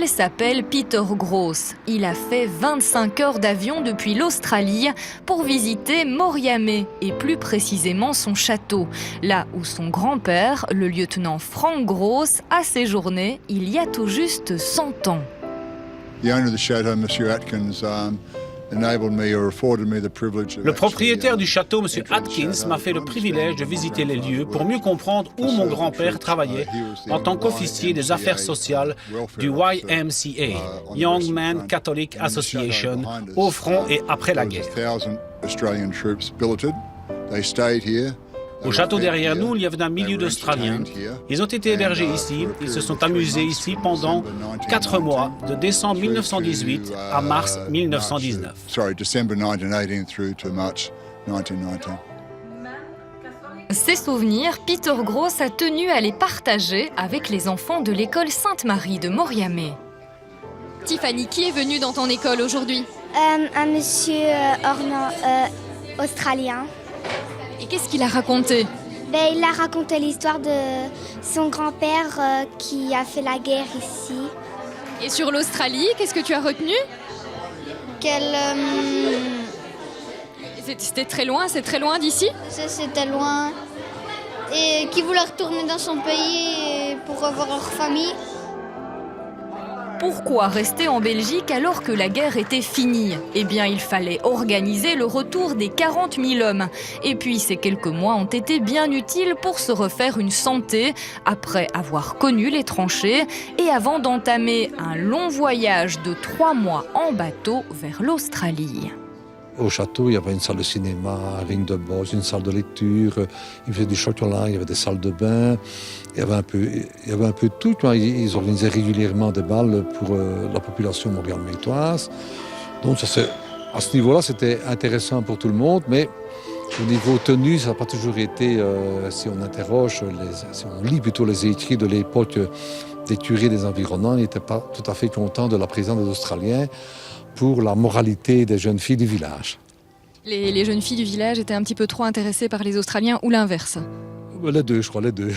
Il s'appelle Peter Gross. Il a fait 25 heures d'avion depuis l'Australie pour visiter Moriamé et plus précisément son château, là où son grand-père, le lieutenant Frank Gross, a séjourné il y a tout juste 100 ans. Le propriétaire du château, M. Atkins, m'a fait le privilège de visiter les lieux pour mieux comprendre où mon grand-père travaillait en tant qu'officier des affaires sociales du YMCA, Young Men Catholic Association, au front et après la guerre. Au château derrière nous, il y avait un millier d'Australiens. Ils ont été hébergés ici, ils se sont amusés ici pendant 4 mois, de décembre 1918 à mars 1919. Ces souvenirs, Peter Gross a tenu à les partager avec les enfants de l'école Sainte-Marie de Moriamé. Tiffany, qui est venu dans ton école aujourd'hui? Un monsieur australien. Et qu'est-ce qu'il a raconté? Il a raconté l'histoire de son grand-père qui a fait la guerre ici. Et sur l'Australie, qu'est-ce que tu as retenu? C'était très loin, c'est très loin d'ici? C'était loin. Et qui voulait retourner dans son pays pour revoir leur famille. Pourquoi rester en Belgique alors que la guerre était finie? Eh bien, il fallait organiser le retour des 40 000 hommes. Et puis, ces quelques mois ont été bien utiles pour se refaire une santé, après avoir connu les tranchées et avant d'entamer un long voyage de 3 mois en bateau vers l'Australie. Au château, il y avait une salle de cinéma, un ring de boxe, une salle de lecture, il faisait du chocolat, il y avait des salles de bain, il y avait un peu de tout. Ils organisaient régulièrement des balles pour la population moriamétoise. Donc à ce niveau-là, c'était intéressant pour tout le monde, mais au niveau tenue, ça n'a pas toujours été, si on interroge, si on lit plutôt les écrits de l'époque des curés des environnants, ils n'étaient pas tout à fait contents de la présence des Australiens pour la moralité des jeunes filles du village. Les jeunes filles du village étaient un petit peu trop intéressées par les Australiens ou l'inverse? Les deux, je crois, les deux.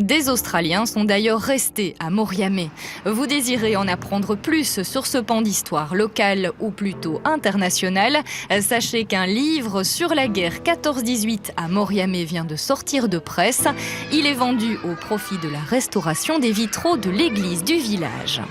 Des Australiens sont d'ailleurs restés à Moriamé. Vous désirez en apprendre plus sur ce pan d'histoire locale ou plutôt internationale? Sachez qu'un livre sur la guerre 14-18 à Moriamé vient de sortir de presse. Il est vendu au profit de la restauration des vitraux de l'église du village.